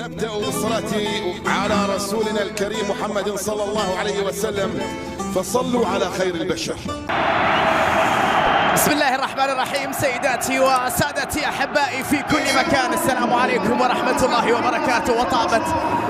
نبدأ بالصلاة على رسولنا الكريم محمد صلى الله عليه وسلم، فصلوا على خير البشر. بسم الله الرحمن الرحيم. سيداتي وسادتي أحبائي في كل مكان، السلام عليكم ورحمة الله وبركاته، وطابت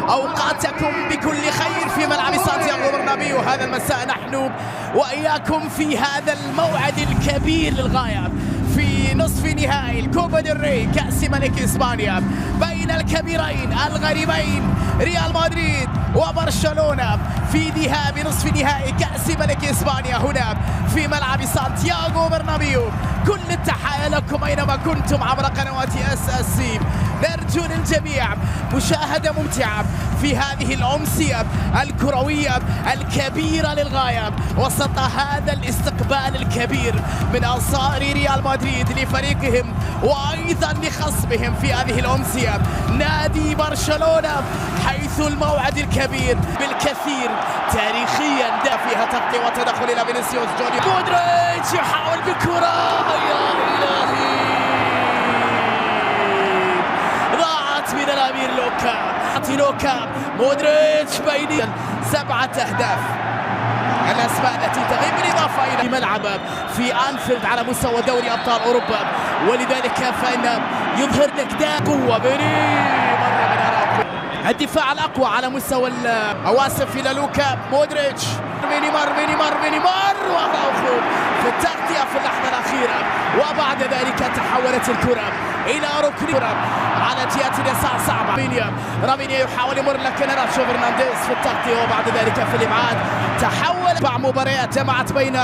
أوقاتكم بكل خير في ملعب سانتياغو برنابيو هذا المساء. نحن وإياكم في هذا الموعد الكبير للغاية في نصف نهائي الكوبا ديل ري كأس ملك إسبانيا بين الكبيرين الغريبين ريال مدريد وبرشلونة في ذهاب نصف نهائي كأس ملك إسبانيا هنا في ملعب سانتياغو برنابيو. كل التحايا لكم أينما كنتم عبر قنوات SSC. نرجو للجميع مشاهدة ممتعة في هذه الأمسية الكروية الكبيرة للغاية وسط هذا الاستقبال الكبير من أنصار ريال مدريد لفريقهم وأيضا لخصمهم في هذه الأمسية نادي برشلونة، حيث الموعد الكبير بالكثير تاريخيا فيها تغطية وتدخل إلى فينيسيوس جونيور. مودريتش يحاول بالكرة، يا إلهي ضاعت من الأمير لوكا. مودريتش بين 7 أهداف الأسماء التي تغيب بالإضافة إلى ملعب في أنفيلد على مستوى دوري أبطال أوروبا، ولذلك فإن يظهر لك قوة مرة من أراكو. الدفاع الأقوى على مستوى الأواسف إلى لوكا مودريتش. مينيمار وأراوخو في التغطية في اللحظة الأخيرة، وبعد ذلك تحولت الكرة إلى ركن على جهة اليسار صعبة. رافينيا يحاول يمر لكن ناتشو فرنانديز في التغطية، وبعد ذلك في الإبعاد تحول. 4 مباريات جمعت بين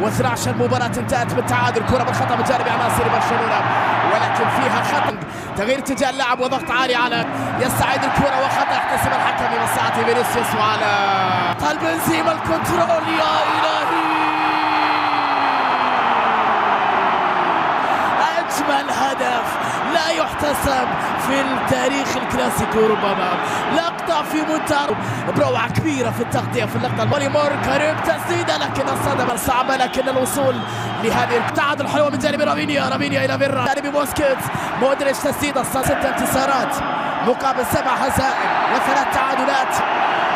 و12 مباراة انتهت بالتعادل. كرة بالخطأ من جانب عناصر برشلونة، ولكن فيها خطأ، تغيير اتجاه اللعب وضغط عالي على يستعيد الكرة وخطأ يحتسب الحكم بمساعة فينيسيوس وعلى طال بنزيما الكنترول. يا إلهي أجمل هدف لا يحتسب في التاريخ الكلاسيكو ربما. لقطة في منتهى بروعة كبيرة في التغطية في اللقطة. موليمور قريب تسديدة لكن الصدمة صعبة، لكن الوصول لهذه التعادل حلوة من جانب رافينيا إلى فيرا جانب بوسكيتس. مودريتش تسديدة 6 انتصارات مقابل 7 هزائم و3 تعادلات.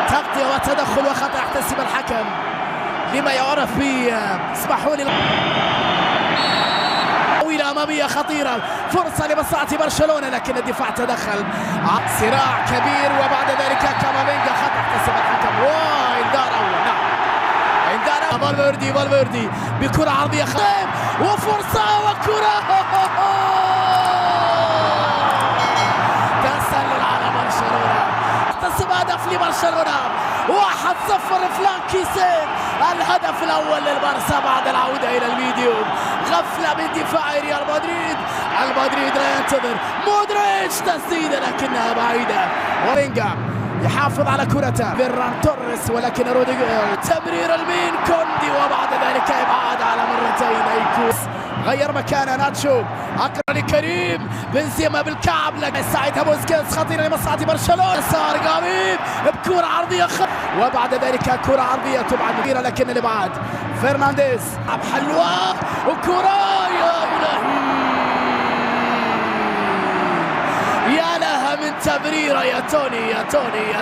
تغطية وتدخل وخطأ يحتسب الحكم لما يعرف ب اسمحوا لي أمامية خطيرة، فرصة لمصلحة برشلونة لكن الدفاع تدخل. صراع كبير وبعد ذلك كامافينجا خطأ احتسب الحكم وإنذار أول. نعم إنذار. فالفيردي بكرة عرضية وفرصة وكرة تسلل على برشلونة، احتسب هدف لبرشلونة 1-0 فلانكيسين. الهدف الأول للبارسا بعد العودة إلى الفيديو. غفلة من دفاع ريال مدريد، المدريد لا ينتظر. مودريتش تسديدة لكنها بعيدة، ورينجا يحافظ على كرته. فيران توريس ولكن روديجر تمرير المين كوندي، وبعد ذلك إبعاد على مرتين. أيكوس غير مكانه ناتشو، أقرب لكريم بنزيما بالكعب لكن ساعتها بوسكيتس خطيرة لمصلحة برشلونة. صار قريب بكرة عرضية وبعد ذلك كرة عرضية تبعد كبيرة لكن الإبعاد. فرنانديز حلوة وكرة، يا إلهي يا لها من تمريرة يا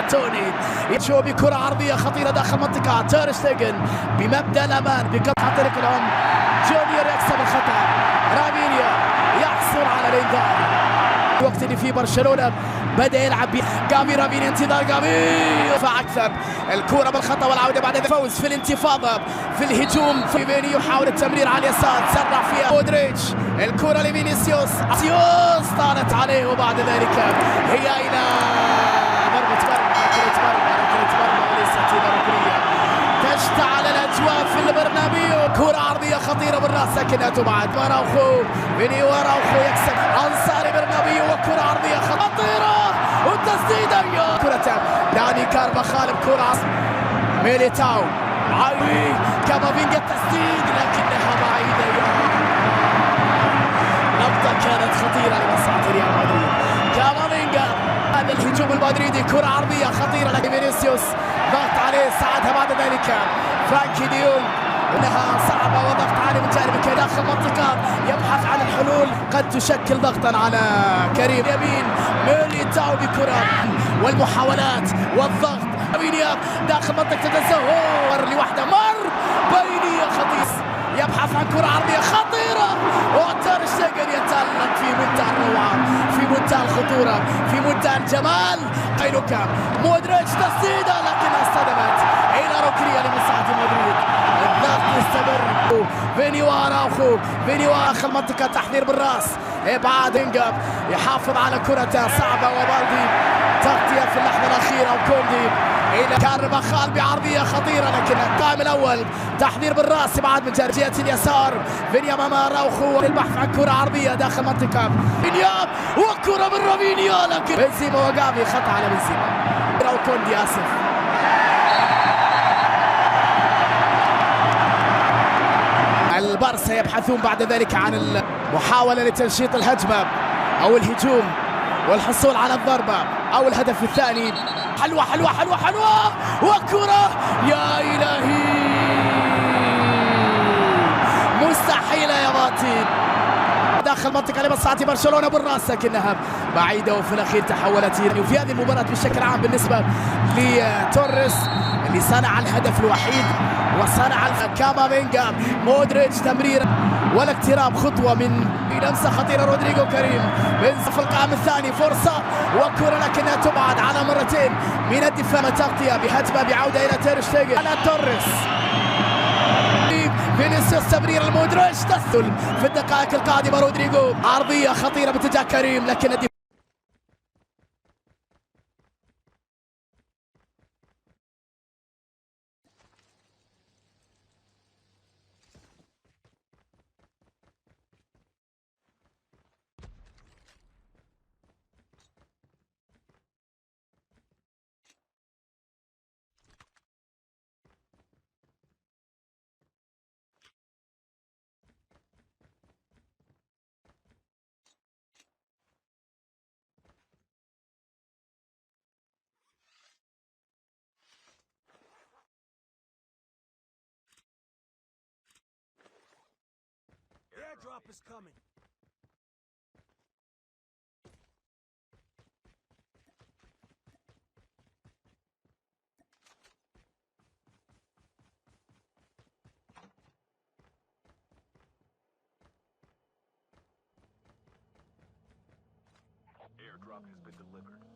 توني. شو بكرة عرضية خطيرة داخل منطقة تير شتيجن بمبدأ الأمان بقطع طريق العمق. جونيور يكسب الخطأ، رافينيا يحصل على الإنذار. الوقت اللي فيه برشلونة بدأ يلعب قامي رافينيا، انتظار قامي فأكثر. الكرة بالخطأ والعودة بعد الفوز في الانتفاضة في الهجوم. فيني يحاول التمرير على اليسار، تسرع فيها مودريتش. الكرة لفينيسيوس طارت عليه، وبعد ذلك هي إلى ضربة مرمى وليست إلى ركنية. تشتعل الأجواء في البرنابيو. كرة عرضية خطيرة بالراس لكنها تبعد. فيني وراوخو يكسب أنصار برنابيو، وكرة عرضية خطيرة والتسديدة كرة داني كارفاخال بكرة ميليتاو كامافينجا التسديد لكنها بعيدة. لقطة كانت خطيرة لمصلحة ريال مدريد. كامافينجا هذا الهجوم المدريدي، كرة عرضية خطيرة لفينيسيوس ضغط عليه ساعدها بعد ذلك فرانكي ديونج انها صعبه وضغط عالي من جانب كريم داخل المنطقه، يبحث عن الحلول قد تشكل ضغطا على كريم. يمين ميليتاو بكره والمحاولات والضغط. بينيا داخل منطقه التسوق لوحده، مر بينيا خطير يبحث عن كره عرضيه خطيره، وتر شتيجن يتألق في منتهى الروعه، في منتهى الخطوره، في منتهى الجمال. قيلوكا مودريتش تسديده لكنها اصطدمت الى ركنيه لمصلحه مدريد. الضغط يستمر. فيني اراوخو، فيني داخل المنطقه، تحذير بالراس، ابعاد انجاب يحافظ على كرته صعبه، وبالدي تغطيه في اللحظه الاخيره، وكوندي الى كارفاخال بعرضيه خطيره لكن القائم الاول تحذير بالراس، ابعاد من جهه اليسار. فينيا امام اراوخو للبحث عن كره عرضيه داخل منطقه فينيا، وكره من رافينيا لكن بنزيما وجافي، خطا على بنزيما وكوندي اسف. البارسا يبحثون بعد ذلك عن المحاولة لتنشيط الهجمة أو الهجوم والحصول على الضربة أو الهدف الثاني. حلوة حلوة حلوة حلوة، وكرة يا إلهي مستحيلة يا باتين داخل منطقة لمصلحة برشلونة بالراس، لكنها بعيدة وفي الأخير تحولت. وفي هذه المباراة بشكل عام بالنسبة لتوريس اللي صنع الهدف الوحيد وصنع كامافينجا، مودريتش تمرير والاقتراب خطوة من لمسة خطيرة، رودريجو كريم بينزل في القائم الثاني، فرصة وكرة لكنها تبعد على مرتين من الدفاع، تغطية بهجمة بعودة إلى تير شتيجن على توريس. فينيسيوس تمرير المودريتش، تسلل في الدقائق القادمة، رودريجو عرضية خطيرة باتجاه كريم لكن Airdrop is coming. Airdrop has been delivered.